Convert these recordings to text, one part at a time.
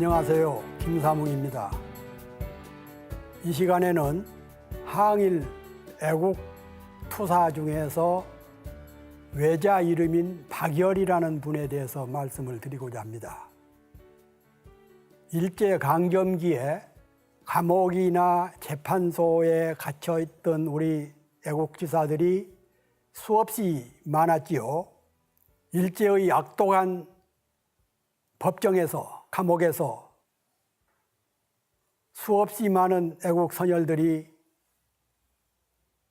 안녕하세요. 김사묵입니다. 이 시간에는 항일 애국 투사 중에서 외자 이름인 박열이라는 분에 대해서 말씀을 드리고자 합니다. 일제강점기에 감옥이나 재판소에 갇혀있던 우리 애국지사들이 수없이 많았지요. 일제의 악독한 법정에서, 감옥에서 수없이 많은 애국 선열들이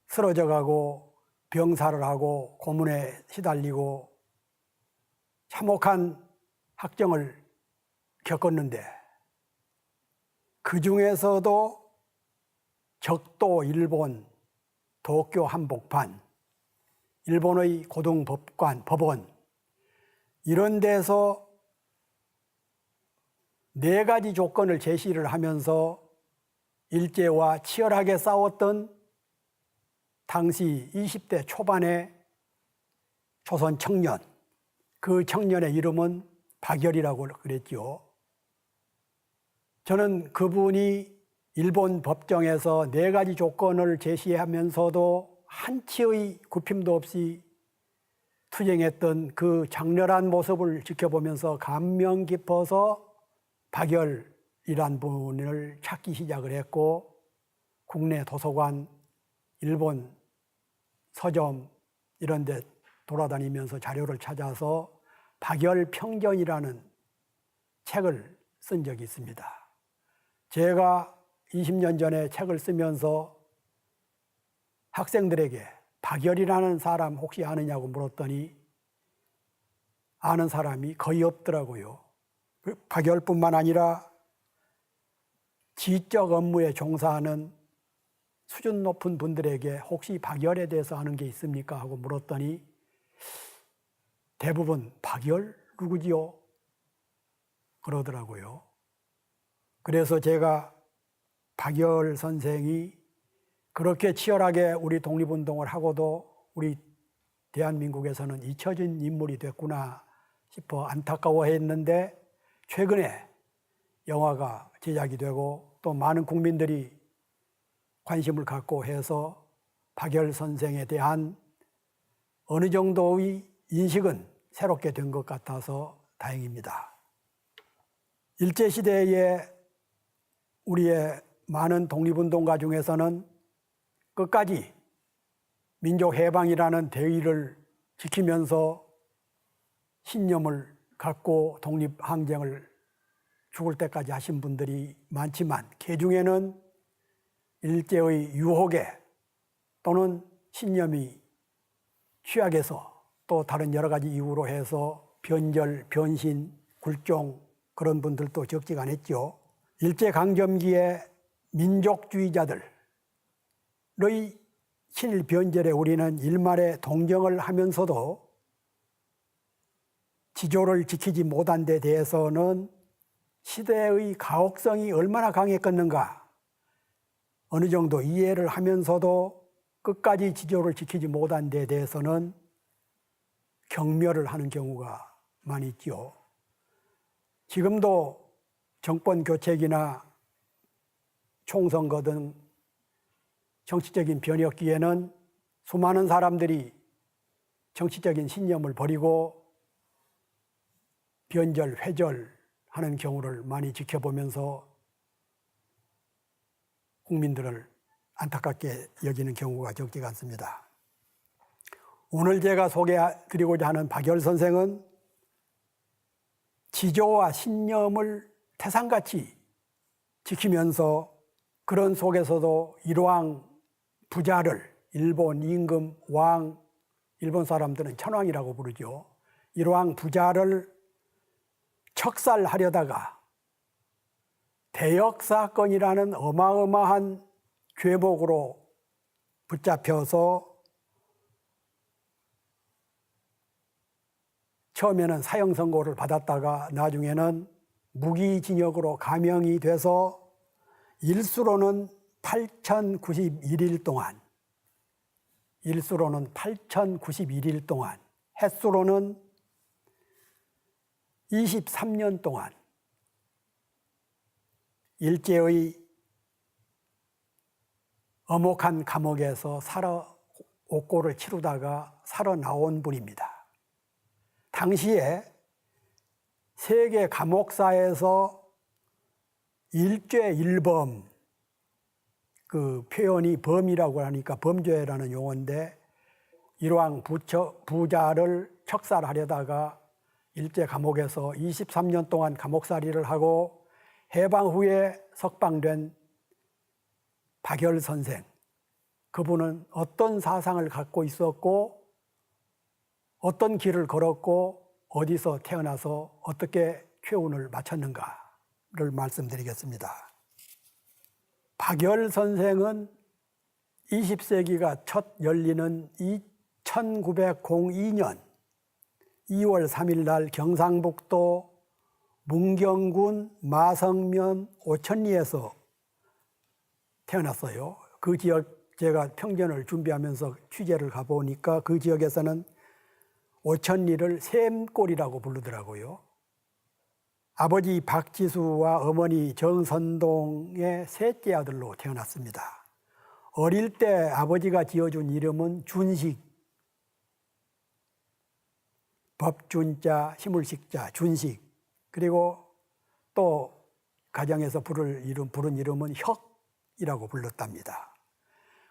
쓰러져가고 병사를 하고 고문에 시달리고 참혹한 학정을 겪었는데, 그 중에서도 적도 일본, 도쿄 한복판, 일본의 고등법원 이런 데서 4가지 조건을 제시를 하면서 일제와 치열하게 싸웠던 당시 20대 초반의 조선 청년, 그 청년의 이름은 박열이라고 그랬죠. 저는 그분이 일본 법정에서 4가지 조건을 제시하면서도 한치의 굽힘도 없이 투쟁했던 그 장렬한 모습을 지켜보면서 감명 깊어서 박열이란 분을 찾기 시작을 했고, 국내 도서관, 일본 서점 이런 데 돌아다니면서 자료를 찾아서 박열평전이라는 책을 쓴 적이 있습니다. 제가 20년 전에 책을 쓰면서 학생들에게 박열이라는 사람 혹시 아느냐고 물었더니 아는 사람이 거의 없더라고요. 박열뿐만 아니라 지적 업무에 종사하는 수준 높은 분들에게 혹시 박열에 대해서 아는 게 있습니까? 하고 물었더니 대부분 박열 누구지요? 그러더라고요. 그래서 제가 박열 선생이 그렇게 치열하게 우리 독립운동을 하고도 우리 대한민국에서는 잊혀진 인물이 됐구나 싶어 안타까워했는데, 최근에 영화가 제작이 되고 또 많은 국민들이 관심을 갖고 해서 박열 선생에 대한 어느 정도의 인식은 새롭게 된 것 같아서 다행입니다. 일제시대에 우리의 많은 독립운동가 중에서는 끝까지 민족해방이라는 대의를 지키면서 신념을 갖고 독립항쟁을 죽을 때까지 하신 분들이 많지만, 그 중에는 일제의 유혹에 또는 신념이 취약해서 또 다른 여러 가지 이유로 해서 변절, 변신, 굴종 그런 분들도 적지가 않았죠. 일제강점기에 민족주의자들의 친일 변절에 우리는 일말의 동정을 하면서도 지조를 지키지 못한 데 대해서는 시대의 가혹성이 얼마나 강했겠는가 어느 정도 이해를 하면서도 끝까지 지조를 지키지 못한 데 대해서는 경멸을 하는 경우가 많이 있죠. 지금도 정권 교체기나 총선거 등 정치적인 변혁기에는 수많은 사람들이 정치적인 신념을 버리고 변절, 회절하는 경우를 많이 지켜보면서 국민들을 안타깝게 여기는 경우가 적지가 않습니다. 오늘 제가 소개해드리고자 하는 박열 선생은 지조와 신념을 태산같이 지키면서 그런 속에서도 일왕 부자를, 일본 임금, 왕, 일본 사람들은 천왕이라고 부르죠. 일왕 부자를 척살하려다가 대역사건이라는 어마어마한 죄목으로 붙잡혀서 처음에는 사형 선고를 받았다가 나중에는 무기징역으로 감형이 돼서 일수로는 8,091일 동안, 횟수로는 23년 동안 일제의 엄혹한 감옥에서 옥고를 치르다가 살아나온 분입니다. 당시에 세계 감옥사에서 일죄일범, 그 표현이 범이라고 하니까 범죄라는 용어인데, 일왕 부자를 척살하려다가 일제 감옥에서 23년 동안 감옥살이를 하고 해방 후에 석방된 박열 선생, 그분은 어떤 사상을 갖고 있었고 어떤 길을 걸었고 어디서 태어나서 어떻게 교훈을 마쳤는가를 말씀드리겠습니다. 박열 선생은 20세기가 첫 열리는 1902년 2월 3일 날 경상북도 문경군 마성면 오천리에서 태어났어요. 그 지역, 제가 평전을 준비하면서 취재를 가보니까 그 지역에서는 오천리를 샘골이라고 부르더라고요. 아버지 박지수와 어머니 정선동의 셋째 아들로 태어났습니다. 어릴 때 아버지가 지어준 이름은 준식, 법준자, 힘을식자, 준식. 그리고 또 가정에서 부른 이름은 혁이라고 불렀답니다.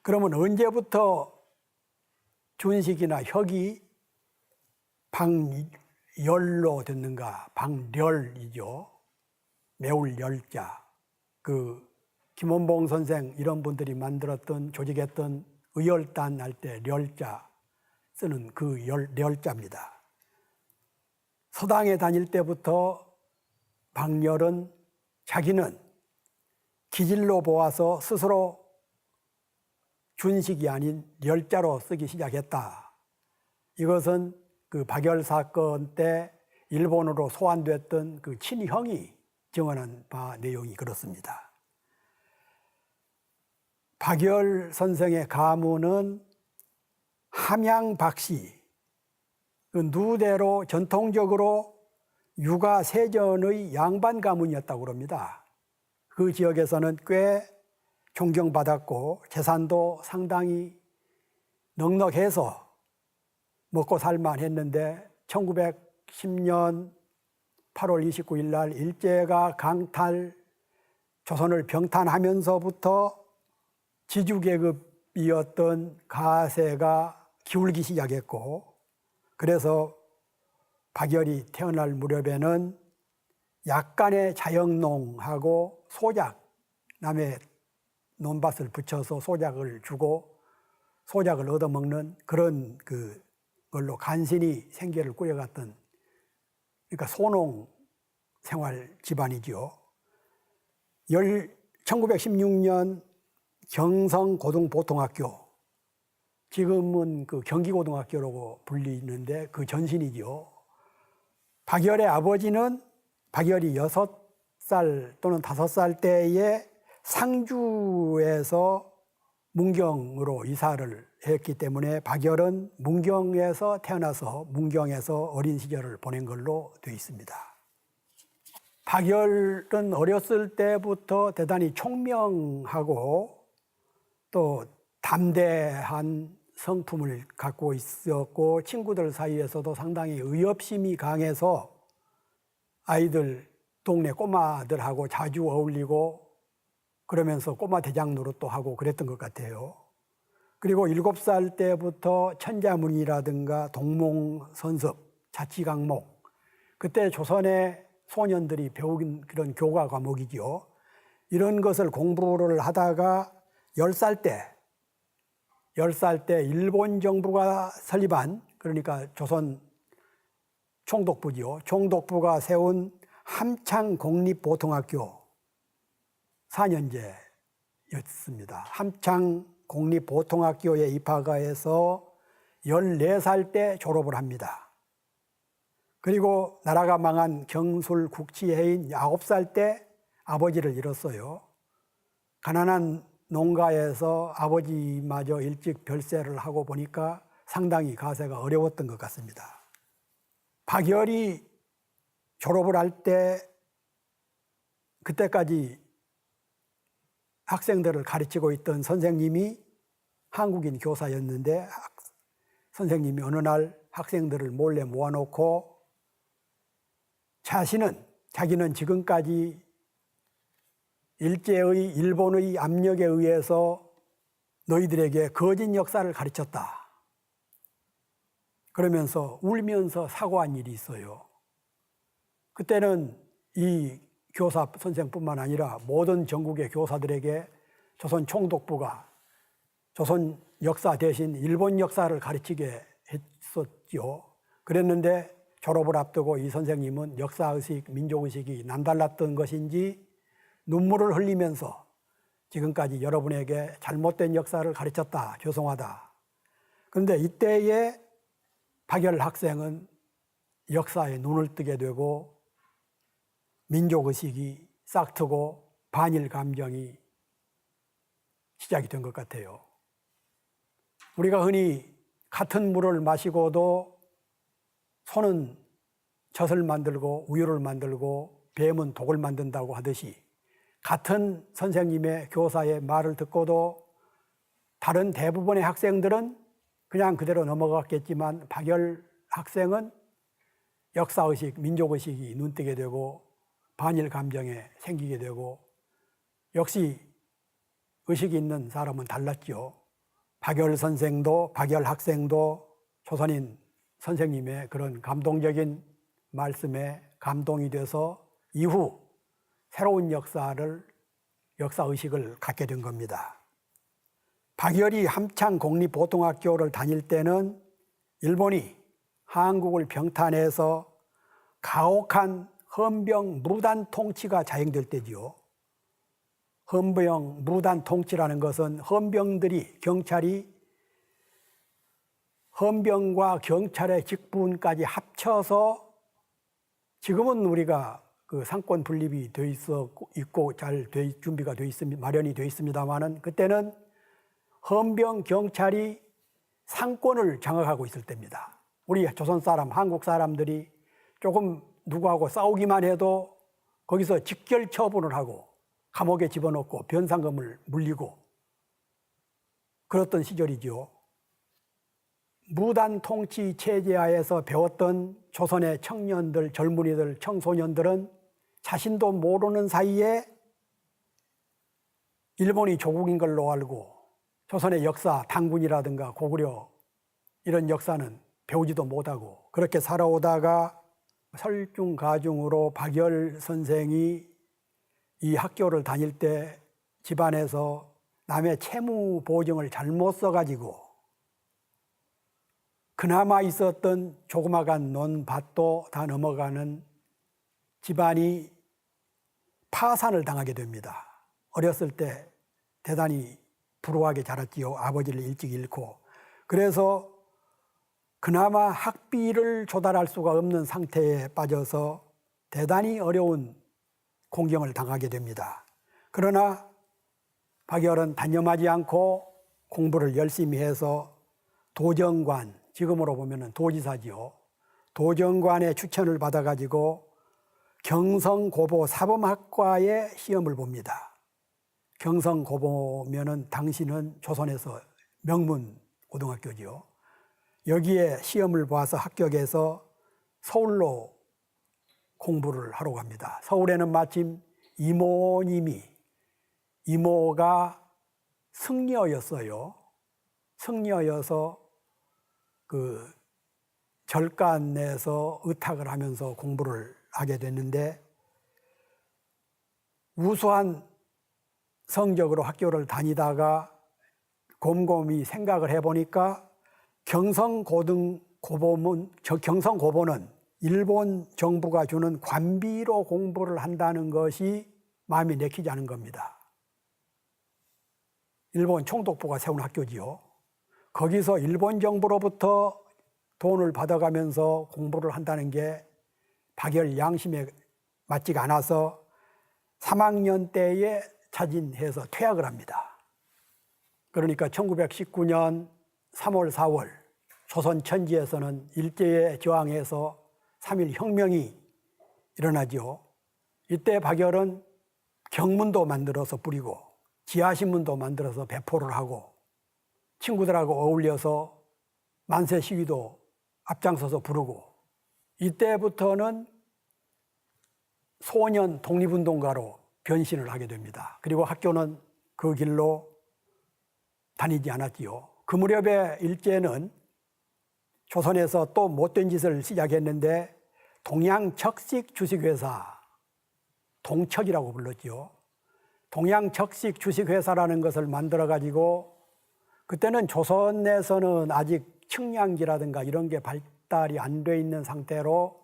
그러면 언제부터 준식이나 혁이 방열로 됐는가? 방렬이죠. 매울 열자. 그 김원봉 선생 이런 분들이 만들었던, 조직했던 의열단 할 때 렬자 쓰는 그 렬자입니다. 서당에 다닐 때부터 박열은 자기는 기질로 보아서 스스로 준식이 아닌 렬자로 쓰기 시작했다. 이것은 그 박열 사건 때 일본으로 소환됐던 그 친형이 증언한 바 내용이 그렇습니다. 박열 선생의 가문은 함양박씨, 그 누대로 전통적으로 육아 세전의 양반 가문이었다고 합니다. 그 지역에서는 꽤 존경받았고 재산도 상당히 넉넉해서 먹고 살만 했는데 1910년 8월 29일 날 일제가 강탈, 조선을 병탄하면서부터 지주계급이었던 가세가 기울기 시작했고, 그래서 박열이 태어날 무렵에는 약간의 자영농하고 소작, 남의 논밭을 붙여서 소작을 주고 소작을 얻어먹는 그런 그걸로 간신히 생계를 꾸려갔던, 그러니까 소농 생활 집안이죠. 1916년 경성고등보통학교, 지금은 그 경기고등학교라고 불리는데 그 전신이죠. 박열의 아버지는 박열이 6살 또는 5살 때에 상주에서 문경으로 이사를 했기 때문에 박열은 문경에서 태어나서 문경에서 어린 시절을 보낸 걸로 되어 있습니다. 박열은 어렸을 때부터 대단히 총명하고 또 담대한 성품을 갖고 있었고, 친구들 사이에서도 상당히 의협심이 강해서 아이들, 동네 꼬마들하고 자주 어울리고 그러면서 꼬마 대장 노릇도 하고 그랬던 것 같아요. 그리고 7살 때부터 천자문이라든가 동몽선섭, 자치강목, 그때 조선의 소년들이 배운 그런 교과 과목이죠. 이런 것을 공부를 하다가 10살 때 일본 정부가 설립한, 그러니까 조선 총독부지요. 총독부가 세운 함창공립보통학교 4년제였습니다. 함창공립보통학교에 입학해서 14살 때 졸업을 합니다. 그리고 나라가 망한 경술국치해인 9살 때 아버지를 잃었어요. 가난한 농가에서 아버지마저 일찍 별세를 하고 보니까 상당히 가세가 어려웠던 것 같습니다. 박열이 졸업을 할 때 그때까지 학생들을 가르치고 있던 선생님이 한국인 교사였는데 선생님이 어느 날 학생들을 몰래 모아놓고 자기는 지금까지 일본의 압력에 의해서 너희들에게 거짓 역사를 가르쳤다. 그러면서 울면서 사과한 일이 있어요. 그때는 이 교사 선생뿐만 아니라 모든 전국의 교사들에게 조선 총독부가 조선 역사 대신 일본 역사를 가르치게 했었죠. 그랬는데 졸업을 앞두고 이 선생님은 역사의식, 민족의식이 남달랐던 것인지 눈물을 흘리면서 지금까지 여러분에게 잘못된 역사를 가르쳤다. 죄송하다. 그런데 이때에 박열 학생은 역사에 눈을 뜨게 되고 민족의식이 싹트고 반일 감정이 시작이 된 것 같아요. 우리가 흔히 같은 물을 마시고도 소는 젖을 만들고 우유를 만들고 뱀은 독을 만든다고 하듯이 같은 선생님의 교사의 말을 듣고도 다른 대부분의 학생들은 그냥 그대로 넘어갔겠지만 박열 학생은 역사의식, 민족의식이 눈뜨게 되고 반일 감정에 생기게 되고 역시 의식이 있는 사람은 달랐죠. 박열 선생도 박열 학생도 조선인 선생님의 그런 감동적인 말씀에 감동이 돼서 이후 새로운 역사의식을 갖게 된 겁니다. 박열이 함창 공립보통학교를 다닐 때는 일본이 한국을 병탄해서 가혹한 헌병 무단 통치가 자행될 때지요. 헌병 무단 통치라는 것은 경찰이 헌병과 경찰의 직분까지 합쳐서 지금은 우리가 그 상권 분립이 돼 있고 잘 준비가 돼 있습니다. 마련이 돼 있습니다만은 그때는 헌병 경찰이 상권을 장악하고 있을 때입니다. 우리 조선 사람, 한국 사람들이 조금 누구하고 싸우기만 해도 거기서 직결 처분을 하고 감옥에 집어넣고 변상금을 물리고 그랬던 시절이죠. 무단 통치 체제하에서 배웠던 조선의 청년들, 젊은이들, 청소년들은 자신도 모르는 사이에 일본이 조국인 걸로 알고 조선의 역사, 단군이라든가 고구려 이런 역사는 배우지도 못하고 그렇게 살아오다가 설중가중으로 박열 선생이 이 학교를 다닐 때 집안에서 남의 채무 보증을 잘못 써가지고 그나마 있었던 조그마한 논밭도 다 넘어가는 집안이 파산을 당하게 됩니다. 어렸을 때 대단히 불우하게 자랐지요. 아버지를 일찍 잃고. 그래서 그나마 학비를 조달할 수가 없는 상태에 빠져서 대단히 어려운 공경을 당하게 됩니다. 그러나 박열은 단념하지 않고 공부를 열심히 해서 도정관, 지금으로 보면 도지사지요. 도정관의 추천을 받아가지고 경성고보 사범학과에 시험을 봅니다. 경성고보면은 당시는 조선에서 명문 고등학교지요. 여기에 시험을 봐서 합격해서 서울로 공부를 하러 갑니다. 서울에는 마침 이모가 승려였어요. 승려여서 그 절간에서 의탁을 하면서 공부를 하게 됐는데 우수한 성적으로 학교를 다니다가 곰곰이 생각을 해보니까 경성고보는 일본 정부가 주는 관비로 공부를 한다는 것이 마음이 내키지 않은 겁니다. 일본 총독부가 세운 학교지요. 거기서 일본 정부로부터 돈을 받아가면서 공부를 한다는 게 박열 양심에 맞지가 않아서 3학년 때에 자진해서 퇴학을 합니다. 그러니까 1919년 3월, 4월 조선 천지에서는 일제에 저항해서 3.1 혁명이 일어나죠. 이때 박열은 경문도 만들어서 뿌리고 지하신문도 만들어서 배포를 하고 친구들하고 어울려서 만세 시위도 앞장서서 부르고 이때부터는 소년 독립운동가로 변신을 하게 됩니다. 그리고 학교는 그 길로 다니지 않았지요. 그 무렵에 일제는 조선에서 또 못된 짓을 시작했는데 동양척식 주식회사, 동척이라고 불렀지요. 동양척식 주식회사라는 것을 만들어 가지고 그때는 조선에서는 아직 측량기라든가 이런 게 발달이 안 돼 있는 상태로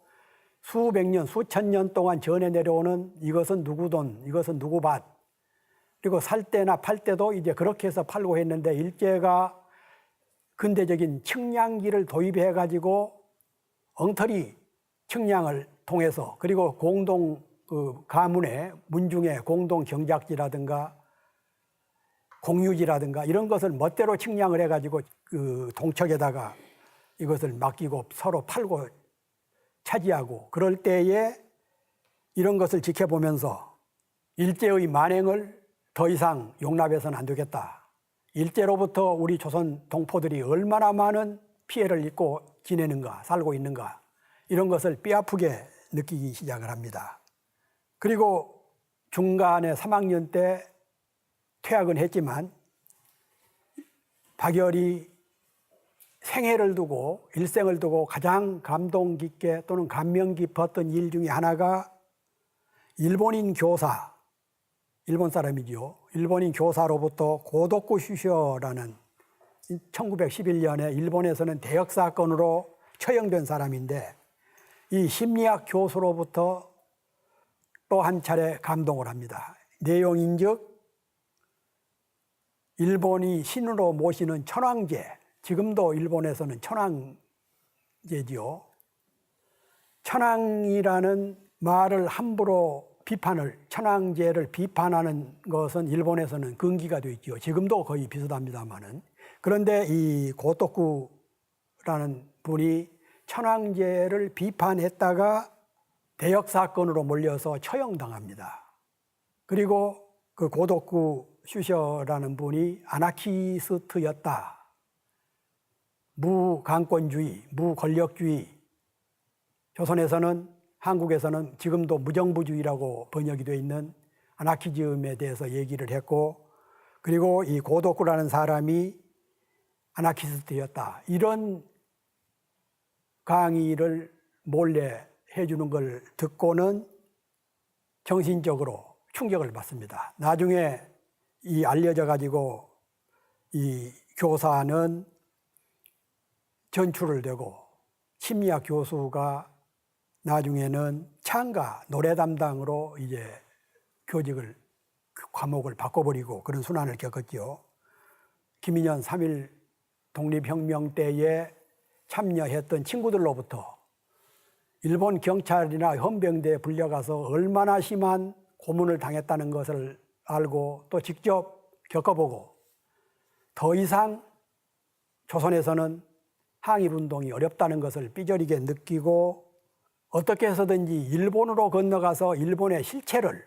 수백 년, 수천 년 동안 전해 내려오는 이것은 누구 돈, 이것은 누구 밭, 그리고 살 때나 팔 때도 이제 그렇게 해서 팔고 했는데 일제가 근대적인 측량기를 도입해 가지고 엉터리 측량을 통해서 그리고 공동 가문의 문중의 공동 경작지라든가 공유지라든가 이런 것을 멋대로 측량을 해 가지고 그 동척에다가 이것을 맡기고 서로 팔고 차지하고 그럴 때에 이런 것을 지켜보면서 일제의 만행을 더 이상 용납해서는 안 되겠다. 일제로부터 우리 조선 동포들이 얼마나 많은 피해를 입고 지내는가, 살고 있는가 이런 것을 뼈아프게 느끼기 시작을 합니다. 그리고 중간에 3학년 때 퇴학은 했지만 박열이 생애를 두고 일생을 두고 가장 감동 깊게 또는 감명 깊었던 일 중에 하나가 일본인 교사, 일본 사람이지요. 일본인 교사로부터 고도쿠 슈쇼라는 1911년에 일본에서는 대역 사건으로 처형된 사람인데 이 심리학 교수로부터 또 한 차례 감동을 합니다. 내용인즉 일본이 신으로 모시는 천황제, 지금도 일본에서는 천황제지요. 천황이라는 말을 함부로 천황제를 비판하는 것은 일본에서는 금기가 되어 있죠. 지금도 거의 비슷합니다만은. 그런데 이 고토쿠라는 분이 천황제를 비판했다가 대역 사건으로 몰려서 처형당합니다. 그리고 그 고도쿠 슈셔라는 분이 아나키스트였다. 무강권주의, 무권력주의. 조선에서는 한국에서는 지금도 무정부주의라고 번역이 되어 있는 아나키즘에 대해서 얘기를 했고 그리고 이 고도쿠라는 사람이 아나키스트였다. 이런 강의를 몰래 해주는 걸 듣고는 정신적으로 충격을 받습니다. 나중에 이 알려져 가지고 이 교사는 전출을 되고 심리학 교수가 나중에는 창가 노래 담당으로 이제 교직을 과목을 바꿔버리고 그런 순환을 겪었죠. 김인현 3.1 독립혁명 때에 참여했던 친구들로부터 일본 경찰이나 헌병대에 불려가서 얼마나 심한 고문을 당했다는 것을 알고 또 직접 겪어보고 더 이상 조선에서는 항일운동이 어렵다는 것을 삐저리게 느끼고 어떻게 해서든지 일본으로 건너가서 일본의 실체를,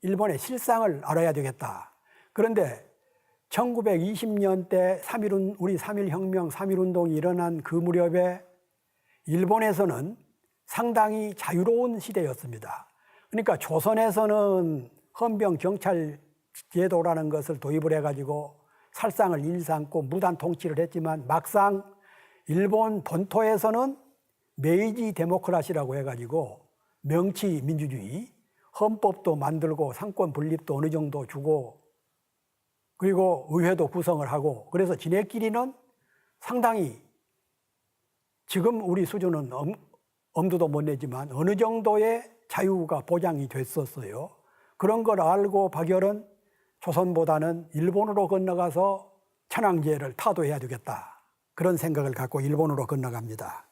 일본의 실상을 알아야 되겠다. 그런데 1920년대 우리 3.1혁명, 3.1운동이 일어난 그 무렵에 일본에서는 상당히 자유로운 시대였습니다. 그러니까 조선에서는 헌병 경찰 제도라는 것을 도입을 해가지고 살상을 일삼고 무단 통치를 했지만 막상 일본 본토에서는 메이지 데모크라시라고 해가지고 명치 민주주의, 헌법도 만들고 상권 분립도 어느 정도 주고 그리고 의회도 구성을 하고 그래서 지네끼리는 상당히 지금 우리 수준은 엄두도 못 내지만 어느 정도의 자유가 보장이 됐었어요. 그런 걸 알고 박열은 조선보다는 일본으로 건너가서 천황제를 타도해야 되겠다. 그런 생각을 갖고 일본으로 건너갑니다.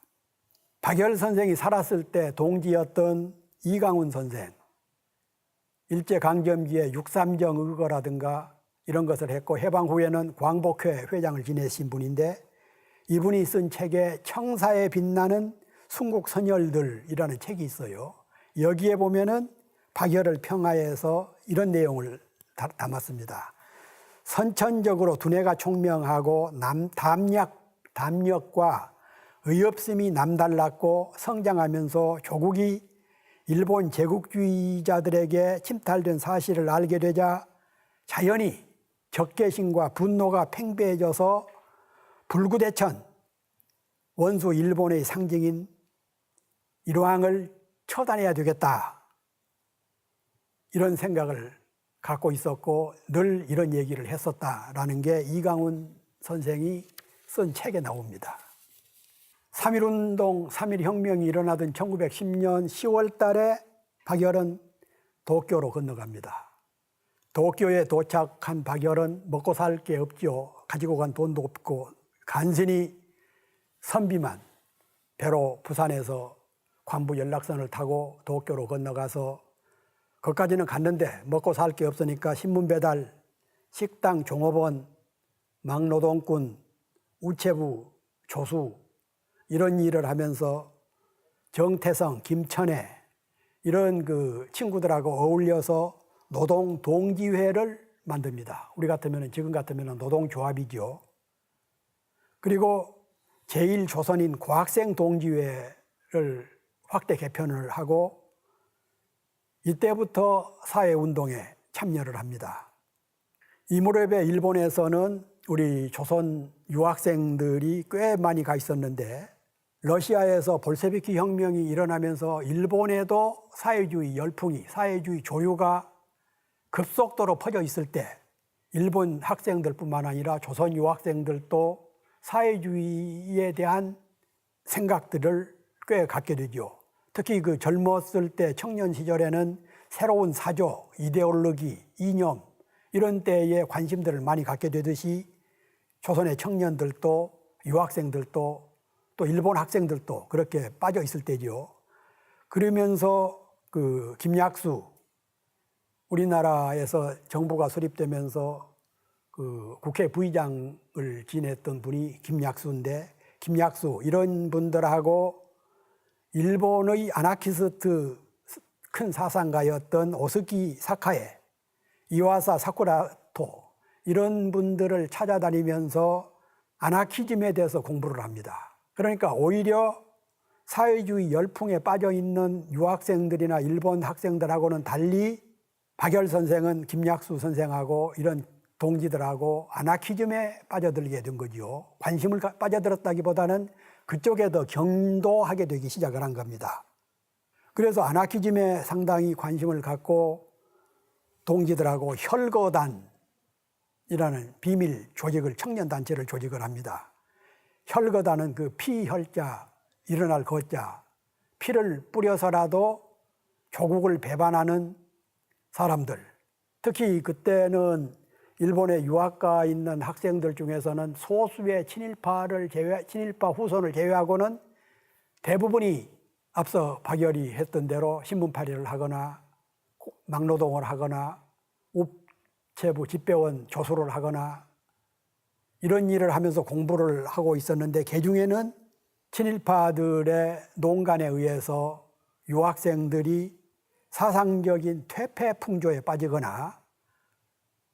박열 선생이 살았을 때 동지였던 이강훈 선생, 일제강점기에 6.3정 의거라든가 이런 것을 했고 해방 후에는 광복회 회장을 지내신 분인데 이분이 쓴 책에 청사에 빛나는 순국선열들이라는 책이 있어요. 여기에 보면은 박열을 평화해서 이런 내용을 담았습니다. 선천적으로 두뇌가 총명하고 담력과 의협심이 남달랐고 성장하면서 조국이 일본 제국주의자들에게 침탈된 사실을 알게 되자 자연히 적개심과 분노가 팽배해져서 불구대천 원수 일본의 상징인 일왕을 처단해야 되겠다, 이런 생각을 갖고 있었고 늘 이런 얘기를 했었다라는 게 이강훈 선생이 쓴 책에 나옵니다. 3.1운동, 3.1혁명이 일어나던 1910년 10월 달에 박열은 도쿄로 건너갑니다. 도쿄에 도착한 박열은 먹고 살 게 없죠. 가지고 간 돈도 없고 간신히 선비만 배로 부산에서 관부 연락선을 타고 도쿄로 건너가서 거기까지는 갔는데 먹고 살 게 없으니까 신문 배달, 식당, 종업원, 막노동꾼, 우체부, 조수 이런 일을 하면서 정태성, 김천애 이런 그 친구들하고 어울려서 노동 동지회를 만듭니다. 우리 같으면 지금 같으면 노동조합이죠. 그리고 제1조선인 고학생 동지회를 확대 개편을 하고 이때부터 사회운동에 참여를 합니다. 이 무렵에 일본에서는 우리 조선 유학생들이 꽤 많이 가 있었는데 러시아에서 볼셰비키 혁명이 일어나면서 일본에도 사회주의 열풍이, 사회주의 조류가 급속도로 퍼져 있을 때 일본 학생들뿐만 아니라 조선 유학생들도 사회주의에 대한 생각들을 꽤 갖게 되죠. 특히 그 젊었을 때 청년 시절에는 새로운 사조, 이데올로기, 이념 이런 때에 관심들을 많이 갖게 되듯이 조선의 청년들도 유학생들도 또 일본 학생들도 그렇게 빠져 있을 때죠. 그러면서 그 김약수, 우리나라에서 정부가 수립되면서 그 국회 부의장을 지냈던 분이 김약수인데, 김약수 이런 분들하고 일본의 아나키스트 큰 사상가였던 오스키 사카에, 이와사 사쿠라토 이런 분들을 찾아다니면서 아나키즘에 대해서 공부를 합니다. 그러니까 오히려 사회주의 열풍에 빠져 있는 유학생들이나 일본 학생들하고는 달리 박열 선생은 김약수 선생하고 이런 동지들하고 아나키즘에 빠져들게 된 거죠. 관심을 빠져들었다기보다는 그쪽에 더 경도하게 되기 시작을 한 겁니다. 그래서 아나키즘에 상당히 관심을 갖고 동지들하고 혈거단이라는 비밀 조직을, 청년단체를 조직을 합니다. 혈거단은 그 피혈자, 일어날 거자, 피를 뿌려서라도 조국을 배반하는 사람들, 특히 그때는 일본에 유학가 있는 학생들 중에서는 소수의 친일파 후손을 제외하고는 대부분이 앞서 박열이 했던 대로 신문팔이를 하거나 막노동을 하거나 우체부 집배원 조수를 하거나 이런 일을 하면서 공부를 하고 있었는데, 그중에는 친일파들의 농간에 의해서 유학생들이 사상적인 퇴폐 풍조에 빠지거나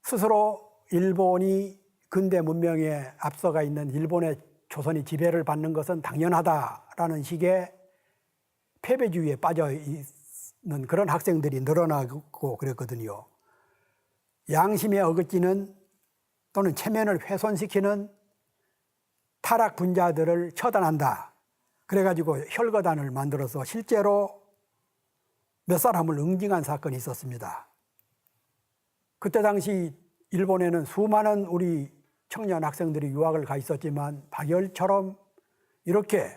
스스로 일본이 근대 문명에 앞서가 있는 일본의 조선이 지배를 받는 것은 당연하다라는 식의 패배주의에 빠져 있는 그런 학생들이 늘어나고 그랬거든요. 양심에 어긋지는 또는 체면을 훼손시키는 타락 분자들을 처단한다. 그래가지고 혈거단을 만들어서 실제로 몇 사람을 응징한 사건이 있었습니다. 그때 당시 일본에는 수많은 우리 청년 학생들이 유학을 가 있었지만 박열처럼 이렇게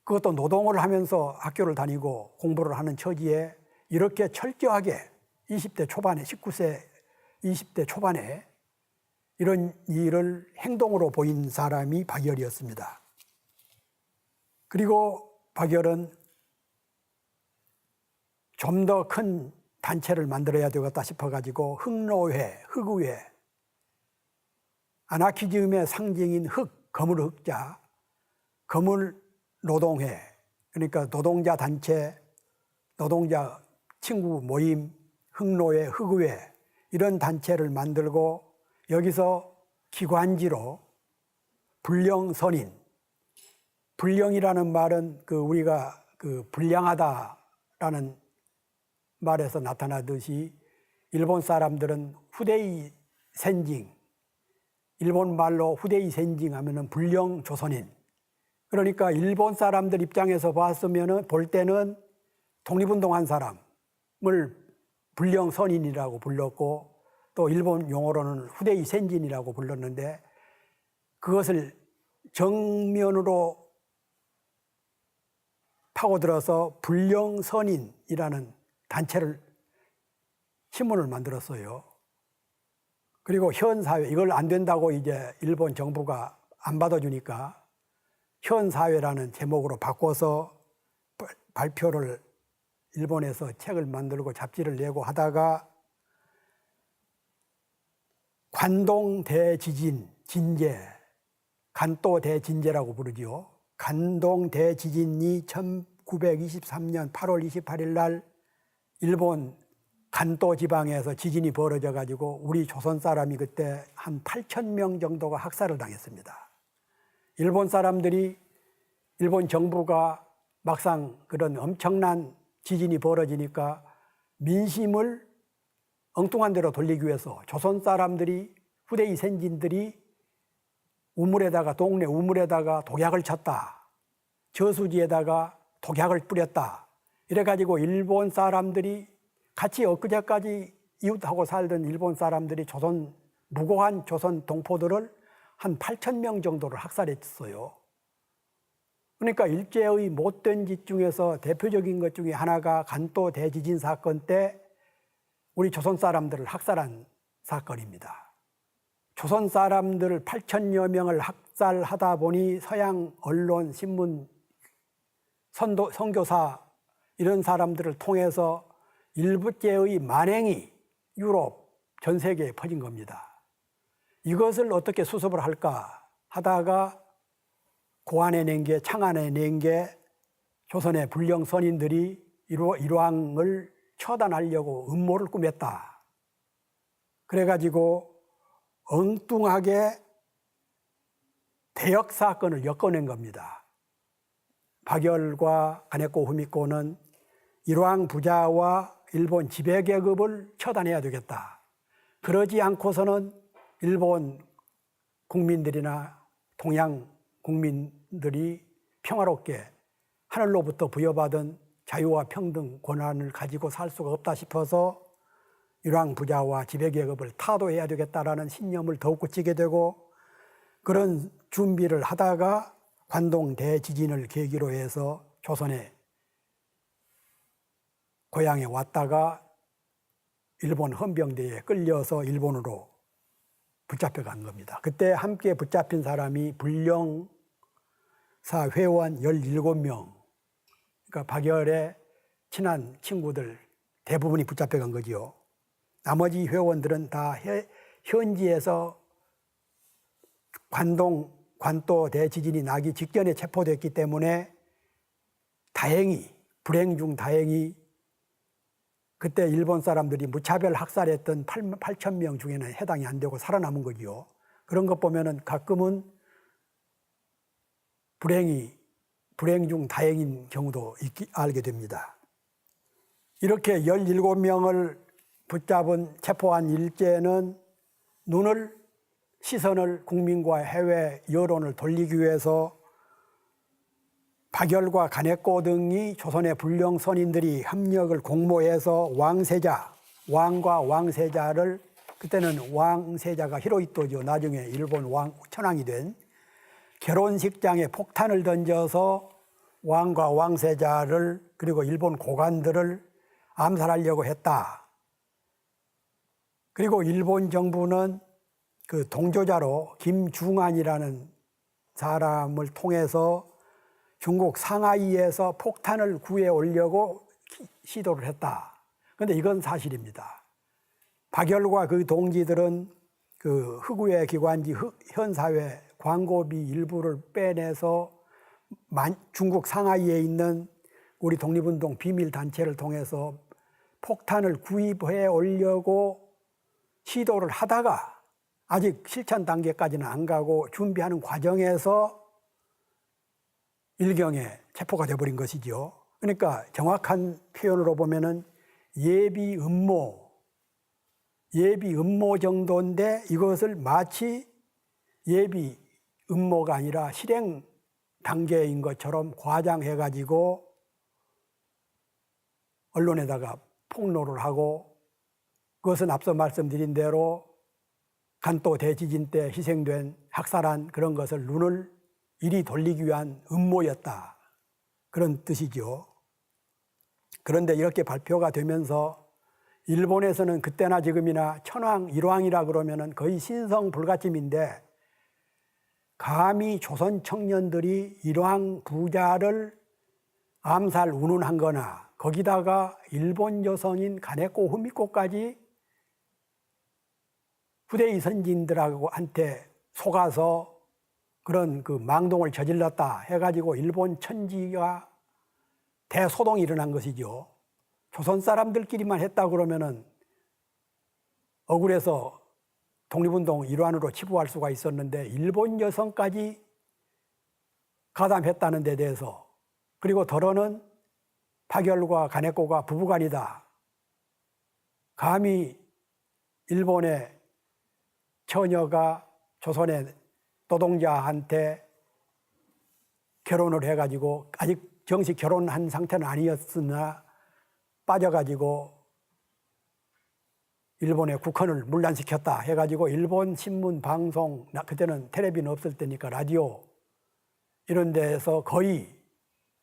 그것도 노동을 하면서 학교를 다니고 공부를 하는 처지에 이렇게 철저하게 20대 초반에, 19세, 20대 초반에 이런 일을 행동으로 보인 사람이 박열이었습니다. 그리고 박열은 좀 더 큰 단체를 만들어야 되겠다 싶어가지고 흑노회, 흑의회, 아나키즘의 상징인 흑, 거물 흑자, 거물 노동회, 그러니까 노동자 단체, 노동자 친구 모임, 흑노회, 흑의회 이런 단체를 만들고 여기서 기관지로 불령선인, 불령이라는 말은 우리가 불량하다라는 말에서 나타나듯이 일본 사람들은 후대이 센징, 일본 말로 후대이 센징 하면은 불령 조선인. 그러니까 일본 사람들 입장에서 볼 때는 독립운동한 사람을 불령 선인이라고 불렀고, 또 일본 용어로는 후대이 센진이라고 불렀는데, 그것을 정면으로 파고들어서 불령 선인이라는 단체를, 신문을 만들었어요. 그리고 현 사회, 이걸 안 된다고 이제 일본 정부가 안 받아주니까 현 사회라는 제목으로 바꿔서 발표를, 일본에서 책을 만들고 잡지를 내고 하다가 관동 대지진, 진제, 간도 대진제라고 부르지요. 관동 대지진이 1923년 8월 28일 날 일본 간도 지방에서 지진이 벌어져 가지고 우리 조선 사람이 그때 한 8,000명 정도가 학살을 당했습니다. 일본 사람들이, 일본 정부가 막상 그런 엄청난 지진이 벌어지니까 민심을 엉뚱한 데로 돌리기 위해서 조선 사람들이, 후대이 센진들이 동네 우물에다가 독약을 쳤다, 저수지에다가 독약을 뿌렸다, 이래가지고 일본 사람들이, 같이 엊그제까지 이웃하고 살던 일본 사람들이 무고한 조선 동포들을 한 8,000명 정도를 학살했어요. 그러니까 일제의 못된 짓 중에서 대표적인 것 중에 하나가 간도 대지진 사건 때 우리 조선 사람들을 학살한 사건입니다. 조선 사람들 8,000여 명을 학살하다 보니 서양 언론, 신문, 선교사 이런 사람들을 통해서 일부째의 만행이 유럽 전 세계에 퍼진 겁니다. 이것을 어떻게 수습을 할까 하다가 창안해낸 게 조선의 불령 선인들이 일왕을 처단하려고 음모를 꾸몄다. 그래가지고 엉뚱하게 대역 사건을 엮어낸 겁니다. 박열과 가네코 후미코는 일왕 부자와 일본 지배계급을 처단해야 되겠다. 그러지 않고서는 일본 국민들이나 동양 국민들이 평화롭게 하늘로부터 부여받은 자유와 평등 권한을 가지고 살 수가 없다 싶어서 일왕 부자와 지배계급을 타도해야 되겠다라는 신념을 더욱 굳히게 되고, 그런 준비를 하다가 관동 대지진을 계기로 해서 조선의 고향에 왔다가 일본 헌병대에 끌려서 일본으로 붙잡혀간 겁니다. 그때 함께 붙잡힌 사람이 불령사 회원 17명, 그러니까 박열의 친한 친구들 대부분이 붙잡혀간 거지요. 나머지 회원들은 다 현지에서 관도 대지진이 나기 직전에 체포됐기 때문에 불행 중 다행히 그때 일본 사람들이 무차별 학살했던 8,000명 중에는 해당이 안 되고 살아남은 거지요. 그런 것 보면은 가끔은 불행 중 다행인 경우도 알게 됩니다. 이렇게 17명을 체포한 일제는 시선을 국민과 해외 여론을 돌리기 위해서 박열과 가네코 등이 조선의 불령 선인들이 협력을 공모해서 왕과 왕세자를, 그때는 왕세자가 히로히토죠. 나중에 일본 천황이 된, 결혼식장에 폭탄을 던져서 왕과 왕세자를 그리고 일본 고관들을 암살하려고 했다. 그리고 일본 정부는 그 동조자로 김중환이라는 사람을 통해서 중국 상하이에서 폭탄을 구해 오려고 시도를 했다. 그런데 이건 사실입니다. 박열과 그 동지들은 그 흑우의 기관지 현사회 광고비 일부를 빼내서 중국 상하이에 있는 우리 독립운동 비밀단체를 통해서 폭탄을 구입해 오려고 시도를 하다가 아직 실천 단계까지는 안 가고 준비하는 과정에서 일경에 체포가 돼버린 것이죠. 그러니까 정확한 표현으로 보면은 예비 음모 정도인데 이것을 마치 예비 음모가 아니라 실행 단계인 것처럼 과장해가지고 언론에다가 폭로를 하고, 그것은 앞서 말씀드린 대로 간도 대지진 때 희생된 학살한 그런 것을 눈을 이리 돌리기 위한 음모였다, 그런 뜻이죠. 그런데 이렇게 발표가 되면서 일본에서는 그때나 지금이나 천황 일왕이라 그러면은 거의 신성 불가침인데, 감히 조선 청년들이 일왕 부자를 암살 운운한 거나 거기다가 일본 여성인 가네코 후미코까지 후대의 선진들한테 속아서 그런 그 망동을 저질렀다 해가지고 일본 천지가 대소동이 일어난 것이죠. 조선 사람들끼리만 했다 그러면은 억울해서 독립운동 일환으로 치부할 수가 있었는데, 일본 여성까지 가담했다는 데 대해서, 그리고 더러는 파결과 가네코가 부부간이다, 감히 일본의 처녀가 조선의 노동자한테 결혼을 해가지고, 아직 정식 결혼한 상태는 아니었으나 빠져가지고 일본의 국헌을 문란시켰다 해가지고 일본 신문, 방송, 그때는 텔레비는 없을 때니까 라디오 이런 데에서 거의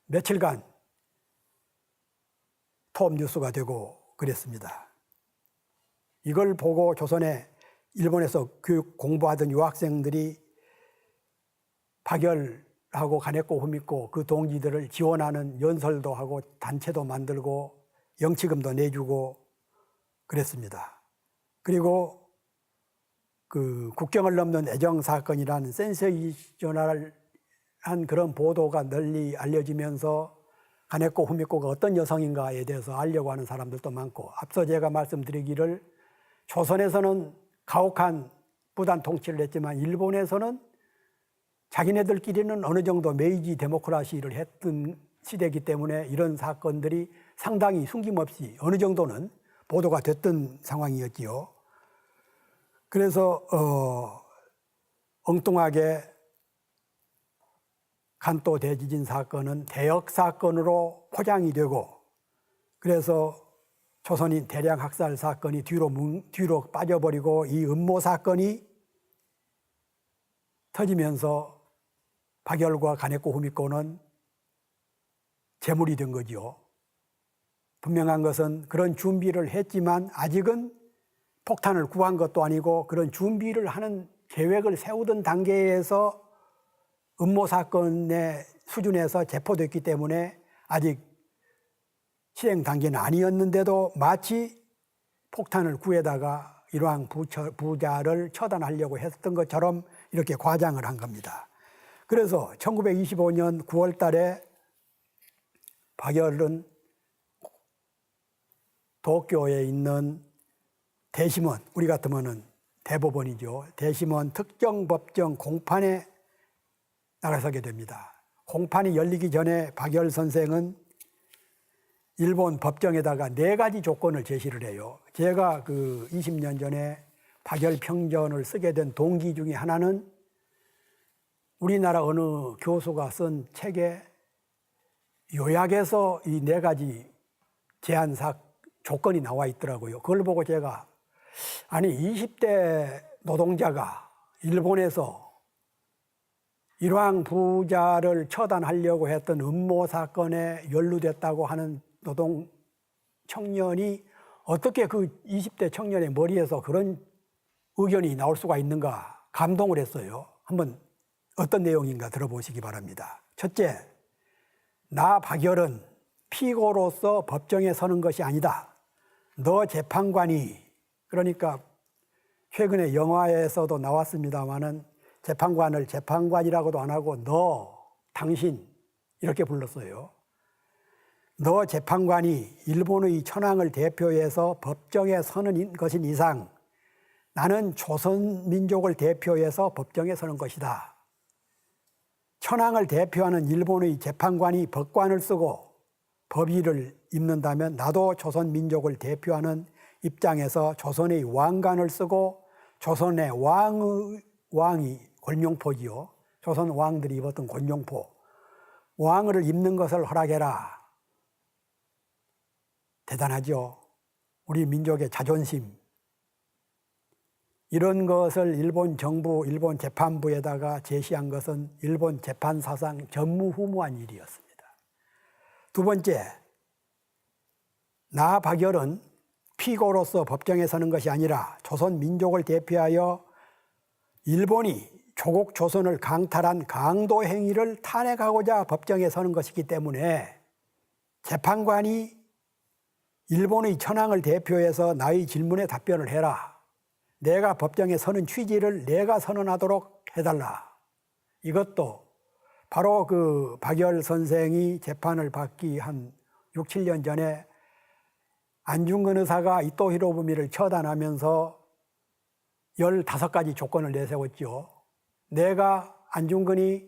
며칠간 톱 뉴스가 되고 그랬습니다. 이걸 보고 조선에 일본에서 교육 공부하던 유학생들이 파결하고 가네코 후미코 그 동지들을 지원하는 연설도 하고 단체도 만들고 영치금도 내주고 그랬습니다. 그리고 그 국경을 넘는 애정 사건이라는 센세이셔널한 그런 보도가 널리 알려지면서 가네코 후미코가 어떤 여성인가에 대해서 알려고 하는 사람들도 많고, 앞서 제가 말씀드리기를 조선에서는 가혹한 부단 통치를 했지만 일본에서는 자기네들끼리는 어느 정도 메이지 데모크라시를 했던 시대이기 때문에 이런 사건들이 상당히 숨김없이 어느 정도는 보도가 됐던 상황이었지요. 그래서 엉뚱하게 간도 대지진 사건은 대역 사건으로 포장이 되고, 그래서 조선인 대량 학살 사건이 뒤로 빠져버리고 이 음모 사건이 터지면서 파결과 가네코 후미코는 제물이 된 거죠. 분명한 것은 그런 준비를 했지만 아직은 폭탄을 구한 것도 아니고 그런 준비를 하는 계획을 세우던 단계에서 음모 사건의 수준에서 체포됐기 때문에 아직 실행 단계는 아니었는데도 마치 폭탄을 구해다가 일왕 부자를 처단하려고 했던 것처럼 이렇게 과장을 한 겁니다. 그래서 1925년 9월 달에 파결은 도쿄에 있는 대심원, 우리 같으면은 대법원이죠. 대심원 특정법정 공판에 나가서게 됩니다. 공판이 열리기 전에 파결 선생은 일본 법정에다가 4가지 조건을 제시를 해요. 제가 그 20년 전에 파결 평전을 쓰게 된 동기 중에 하나는 우리나라 어느 교수가 쓴 책에 요약해서 이 4가지 제한 조건이 나와 있더라고요. 그걸 보고 제가, 아니 20대 노동자가 일본에서 일왕 부자를 처단하려고 했던 음모 사건에 연루됐다고 하는 노동 청년이 어떻게 그 20대 청년의 머리에서 그런 의견이 나올 수가 있는가 감동을 했어요. 한번 어떤 내용인가 들어보시기 바랍니다. 첫째, 나 파결은 피고로서 법정에 서는 것이 아니다. 너 재판관이, 그러니까 최근에 영화에서도 나왔습니다마는 재판관을 재판관이라고도 안 하고 너, 당신 이렇게 불렀어요. 너 재판관이 일본의 천황을 대표해서 법정에 서는 것인 이상 나는 조선 민족을 대표해서 법정에 서는 것이다. 천황을 대표하는 일본의 재판관이 법관을 쓰고 법의를 입는다면 나도 조선 민족을 대표하는 입장에서 조선의 왕관을 쓰고 조선의 왕이 곤룡포지요. 조선 왕들이 입었던 곤룡포. 왕을 입는 것을 허락해라. 대단하죠. 우리 민족의 자존심. 이런 것을 일본 정부, 일본 재판부에다가 제시한 것은 일본 재판 사상 전무후무한 일이었습니다. 두 번째, 나 박열은 피고로서 법정에 서는 것이 아니라 조선 민족을 대표하여 일본이 조국 조선을 강탈한 강도 행위를 탄핵하고자 법정에 서는 것이기 때문에 재판관이 일본의 천황을 대표해서 나의 질문에 답변을 해라. 내가 법정에 서는 취지를 내가 선언하도록 해달라. 이것도 바로 그 박열 선생이 재판을 받기 한 6, 7년 전에 안중근 의사가 이토 히로부미를 처단하면서 15가지 조건을 내세웠죠. 내가 안중근이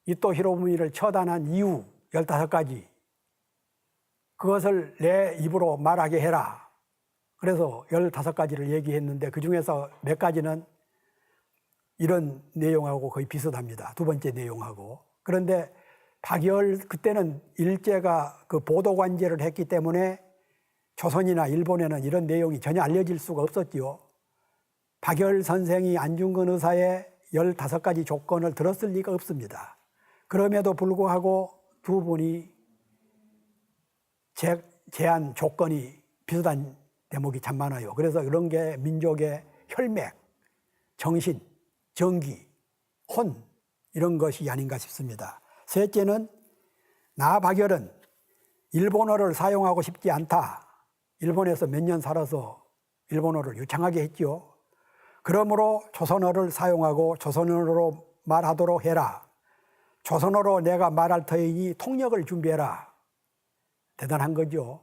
이토 히로부미를 처단한 이유 15가지. 그것을 내 입으로 말하게 해라. 그래서 15가지를 얘기했는데 그 중에서 몇 가지는 이런 내용하고 거의 비슷합니다. 두 번째 내용하고. 그런데 박열 그때는 일제가 그 보도관제를 했기 때문에 조선이나 일본에는 이런 내용이 전혀 알려질 수가 없었지요. 박열 선생이 안중근 의사의 15가지 조건을 들었을 리가 없습니다. 그럼에도 불구하고 두 분이 제한 조건이 비슷한 대목이 참 많아요. 그래서 이런 게 민족의 혈맥, 정신, 정기, 혼 이런 것이 아닌가 싶습니다. 셋째는 나 박열은 일본어를 사용하고 싶지 않다. 일본에서 몇 년 살아서 일본어를 유창하게 했죠. 그러므로 조선어를 사용하고 조선어로 말하도록 해라. 조선어로 내가 말할 터이니 통역을 준비해라. 대단한 거죠.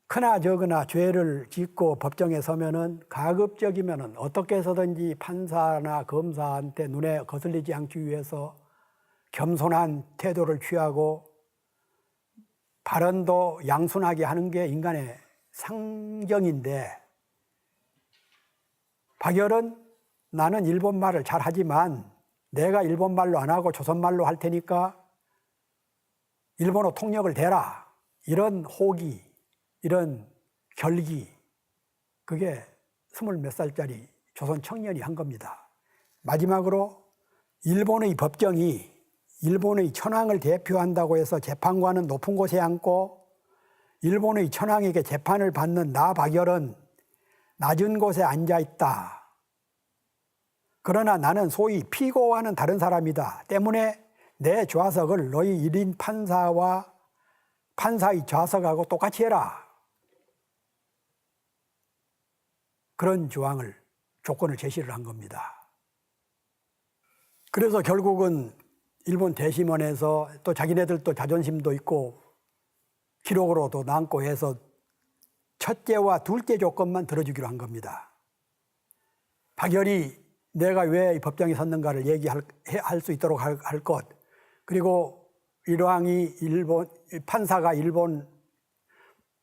크나 적으나 죄를 짓고 법정에 서면은 가급적이면은 어떻게 해서든지 판사나 검사한테 눈에 거슬리지 않기 위해서 겸손한 태도를 취하고 발언도 양순하게 하는 게 인간의 상정인데 박열은 나는 일본말을 잘하지만 내가 일본말로 안 하고 조선말로 할 테니까 일본어 통역을 대라. 이런 호기, 이런 결기, 그게 20몇 살짜리 조선 청년이 한 겁니다. 마지막으로 일본의 법정이 일본의 천황을 대표한다고 해서 재판관은 높은 곳에 앉고 일본의 천황에게 재판을 받는 나 박열은 낮은 곳에 앉아 있다. 그러나 나는 소위 피고와는 다른 사람이다. 때문에 내 좌석을 너희 1인 판사와 판사의 좌석하고 똑같이 해라. 그런 조건을 제시를 한 겁니다. 그래서 결국은 일본 대심원에서 또 자기네들도 자존심도 있고 기록으로도 남고 해서 첫째와 둘째 조건만 들어주기로 한 겁니다. 박열이 내가 왜 법정에 섰는가를 얘기할 수 있도록 할 것, 그리고 일왕이 판사가 일본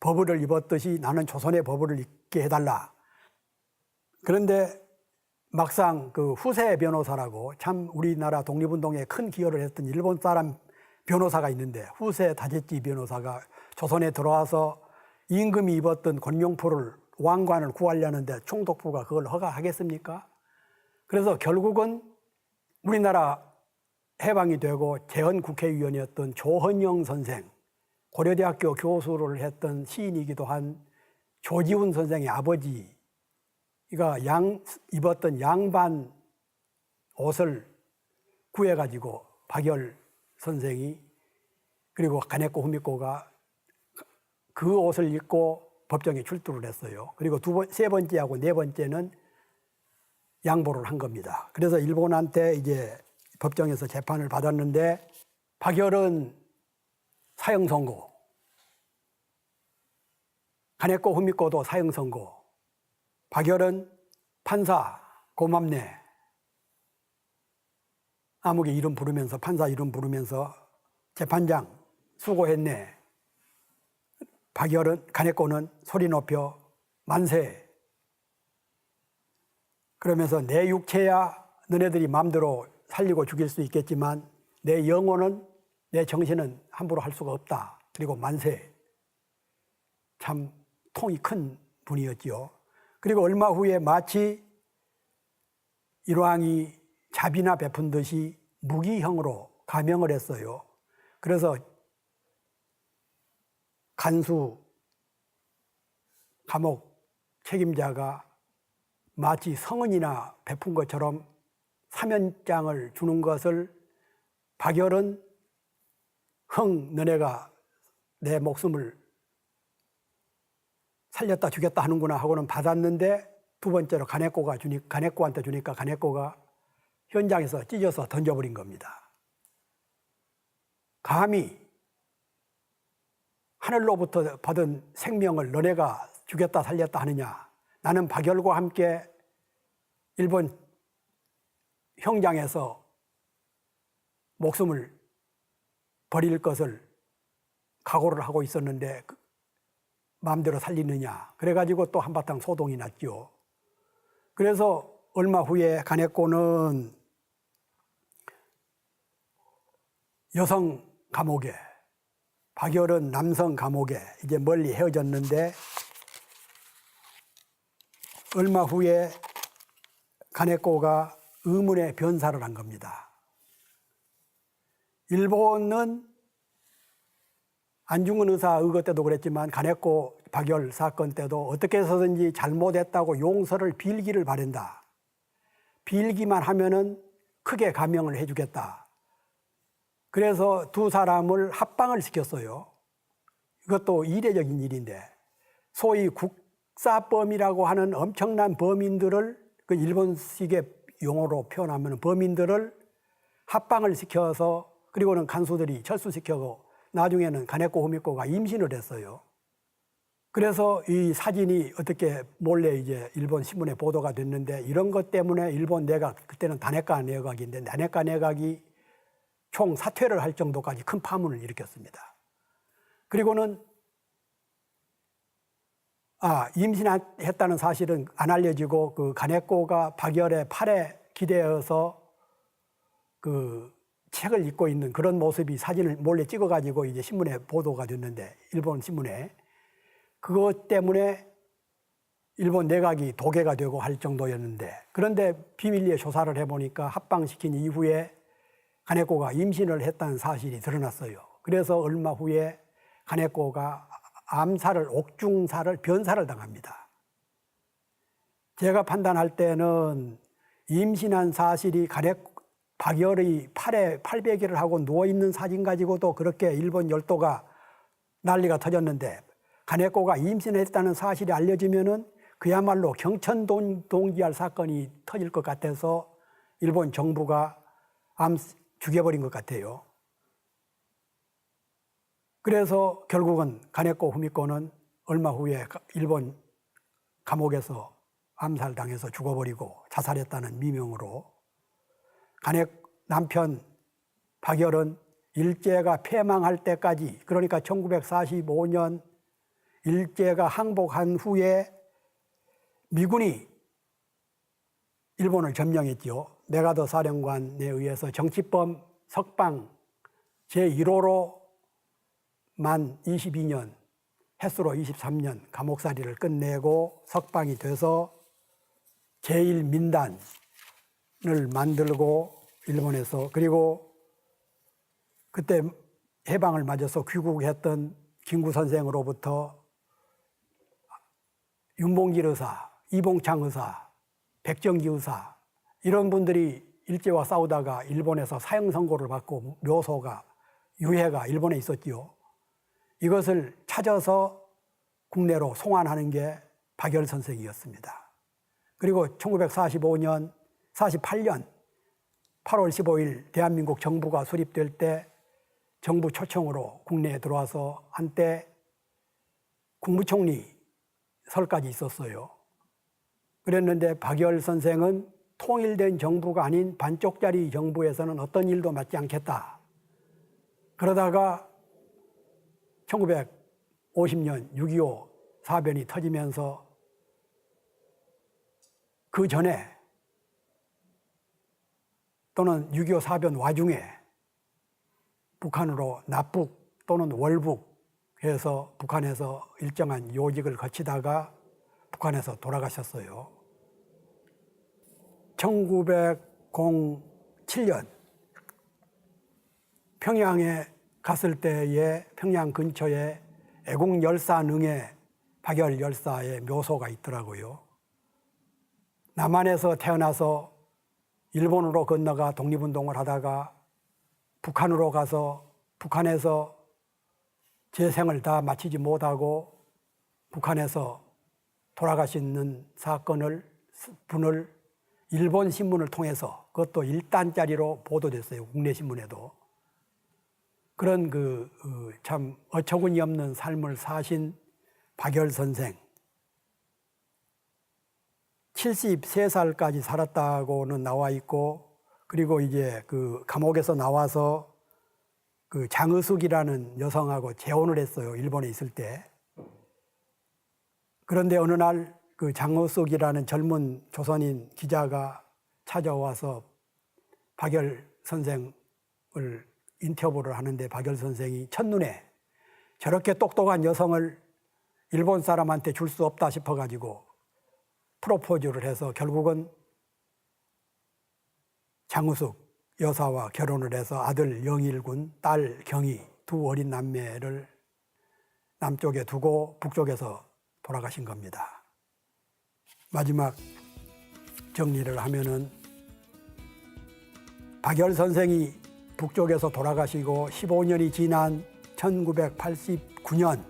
법을 입었듯이 나는 조선의 법을 입게 해달라. 그런데 막상 그 후세 변호사라고 참 우리나라 독립운동에 큰 기여를 했던 일본 사람 변호사가 있는데 후세 다제치 변호사가 조선에 들어와서 임금이 입었던 곤룡포를 왕관을 구하려는데 총독부가 그걸 허가하겠습니까? 그래서 결국은 우리나라 해방이 되고 재헌국회의원이었던 조헌영 선생, 고려대학교 교수를 했던 시인이기도 한 조지훈 선생의 아버지가 입었던 양반 옷을 구해가지고 박열 선생이 그리고 가네코 후미코가 그 옷을 입고 법정에 출두를 했어요. 그리고 세 번째하고 네 번째는 양보를 한 겁니다. 그래서 일본한테 이제 법정에서 재판을 받았는데 박열은 사형 선고, 가네코 후미코도 사형 선고, 박열은 판사 고맙네. 아무개 이름 부르면서, 판사 이름 부르면서 재판장 수고했네. 박열은, 간해꼬는 소리 높여 만세. 그러면서 내 육체야 너네들이 마음대로 살리고 죽일 수 있겠지만 내 영혼은, 내 정신은 함부로 할 수가 없다. 그리고 만세. 참 통이 큰 분이었지요. 그리고 얼마 후에 마치 일왕이 자비나 베푼 듯이 무기형으로 감형을 했어요. 그래서 간수 감옥 책임자가 마치 성은이나 베푼 것처럼 사면장을 주는 것을 박열은 너네가 내 목숨을 살렸다 죽였다 하는구나 하고는 받았는데, 두 번째로 간해꼬한테 주니까 간해꼬가 현장에서 찢어서 던져버린 겁니다. 감히 하늘로부터 받은 생명을 너네가 죽였다 살렸다 하느냐. 나는 박열과 함께 일본 형장에서 목숨을 버릴 것을 각오를 하고 있었는데 마음대로 살리느냐. 그래가지고 또 한바탕 소동이 났죠. 그래서 얼마 후에 간해꼬는 여성 감옥에, 박열은 남성 감옥에 이제 멀리 헤어졌는데, 얼마 후에 간해꼬가 의문의 변사를 한 겁니다. 일본은 안중근 의사 의거 때도 그랬지만 간해꼬 박열 사건 때도 어떻게 해서든지 잘못했다고 용서를 빌기를 바란다. 빌기만 하면은 크게 감형을 해주겠다. 그래서 두 사람을 합방을 시켰어요. 이것도 이례적인 일인데, 소위 국사범이라고 하는 엄청난 범인들을, 그 일본식의 용어로 표현하면 범인들을 합방을 시켜서, 그리고는 간수들이 철수시켜고 나중에는 간해꼬 후미코가 임신을 했어요. 그래서 이 사진이 어떻게 몰래 이제 일본 신문에 보도가 됐는데, 이런 것 때문에 일본 내각, 그때는 다네카 내각인데 다네카 내각이 총 사퇴를 할 정도까지 큰 파문을 일으켰습니다. 그리고는 임신했다는 사실은 안 알려지고, 그 간해꼬가 박열의 팔에 기대어서 그 책을 읽고 있는 그런 모습이 사진을 몰래 찍어가지고 이제 신문에 보도가 됐는데, 일본 신문에. 그것 때문에 일본 내각이 도개가 되고 할 정도였는데, 그런데 비밀리에 조사를 해보니까 합방시킨 이후에 간해꼬가 임신을 했다는 사실이 드러났어요. 그래서 얼마 후에 간해꼬가 암살을, 옥중살을, 변살을 당합니다. 제가 판단할 때는 임신한 사실이 박열의 팔에 팔베개를 하고 누워있는 사진 가지고도 그렇게 일본 열도가 난리가 터졌는데, 간해꼬가 임신했다는 사실이 알려지면은 그야말로 경천동지할 사건이 터질 것 같아서 일본 정부가 죽여버린 것 같아요. 그래서 결국은 간해꼬 후미코는 얼마 후에 일본 감옥에서 암살당해서 죽어버리고 자살했다는 미명으로, 남편 박열은 일제가 패망할 때까지, 그러니까 1945년 일제가 항복한 후에 미군이 일본을 점령했죠. 메가더 사령관에 의해서 정치범 석방 제1호로 만 22년, 햇수로 23년 감옥살이를 끝내고 석방이 돼서 제1민단을 만들고 일본에서, 그리고 그때 해방을 맞아서 귀국했던 김구 선생으로부터 윤봉길 의사, 이봉창 의사, 백정기 의사, 이런 분들이 일제와 싸우다가 일본에서 사형 선고를 받고 묘소가, 유해가 일본에 있었지요. 이것을 찾아서 국내로 송환하는 게 박열 선생이었습니다. 그리고 1945년, 48년 8월 15일 대한민국 정부가 수립될 때 정부 초청으로 국내에 들어와서 한때 국무총리 설까지 있었어요. 그랬는데 박열 선생은 통일된 정부가 아닌 반쪽짜리 정부에서는 어떤 일도 맡지 않겠다. 그러다가 1950년 6.25 사변이 터지면서 그 전에 또는 6.25 사변 와중에 북한으로 납북 또는 월북 해서 북한에서 일정한 요직을 거치다가 북한에서 돌아가셨어요. 1907년 평양에 갔을 때에 평양 근처에 애국열사능에 박열 열사의 묘소가 있더라고요. 남한에서 태어나서 일본으로 건너가 독립운동을 하다가 북한으로 가서 북한에서 재생을 다 마치지 못하고 북한에서 돌아가시는 분을 일본 신문을 통해서 그것도 1단짜리로 보도됐어요. 국내 신문에도. 그런 참 어처구니 없는 삶을 사신 박열 선생. 73살까지 살았다고는 나와 있고, 그리고 이제 그 감옥에서 나와서 그 장의숙이라는 여성하고 재혼을 했어요. 일본에 있을 때. 그런데 어느 날 그 장의숙이라는 젊은 조선인 기자가 찾아와서 박열 선생을 인터뷰를 하는데 박열 선생이 첫눈에 저렇게 똑똑한 여성을 일본 사람한테 줄 수 없다 싶어가지고 프로포즈를 해서 결국은 장의숙 여사와 결혼을 해서 아들 영일군, 딸 경희 두 어린 남매를 남쪽에 두고 북쪽에서 돌아가신 겁니다. 마지막 정리를 하면은 박열 선생이 북쪽에서 돌아가시고 15년이 지난 1989년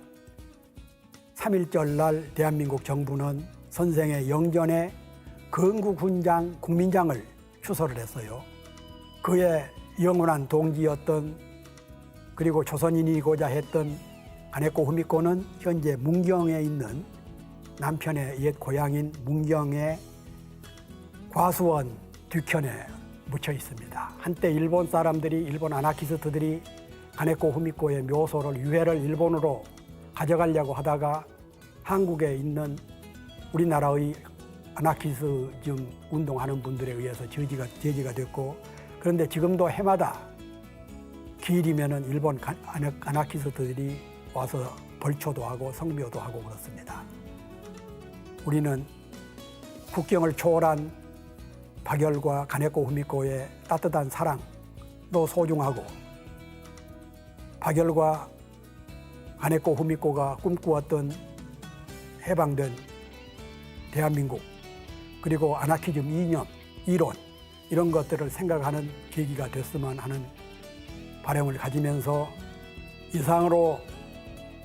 3.1절 날 대한민국 정부는 선생의 영전에 건국훈장 국민장을 추서를 했어요. 그의 영원한 동지였던 그리고 조선인이고자 했던 가네코 후미코는 현재 문경에 있는 남편의 옛 고향인 문경의 과수원 뒤편에 묻혀 있습니다. 한때 일본 사람들이, 일본 아나키스트들이 가네코 후미코의 묘소를 유해를 일본으로 가져가려고 하다가 한국에 있는 우리나라의 아나키스즘 운동하는 분들에 의해서 제지가 됐고, 그런데 지금도 해마다 기일이면은 일본 아나키스트들이 와서 벌초도 하고 성묘도 하고 그렇습니다. 우리는 국경을 초월한 박열과 가네코 후미코의 따뜻한 사랑도 소중하고, 박열과 가네코 후미코가 꿈꾸었던 해방된 대한민국, 그리고 아나키즘 이념, 이론 이런 것들을 생각하는 계기가 됐으면 하는 바람을 가지면서 이상으로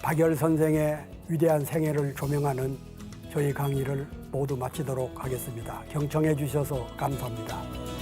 박열 선생의 위대한 생애를 조명하는 저희 강의를 모두 마치도록 하겠습니다. 경청해 주셔서 감사합니다.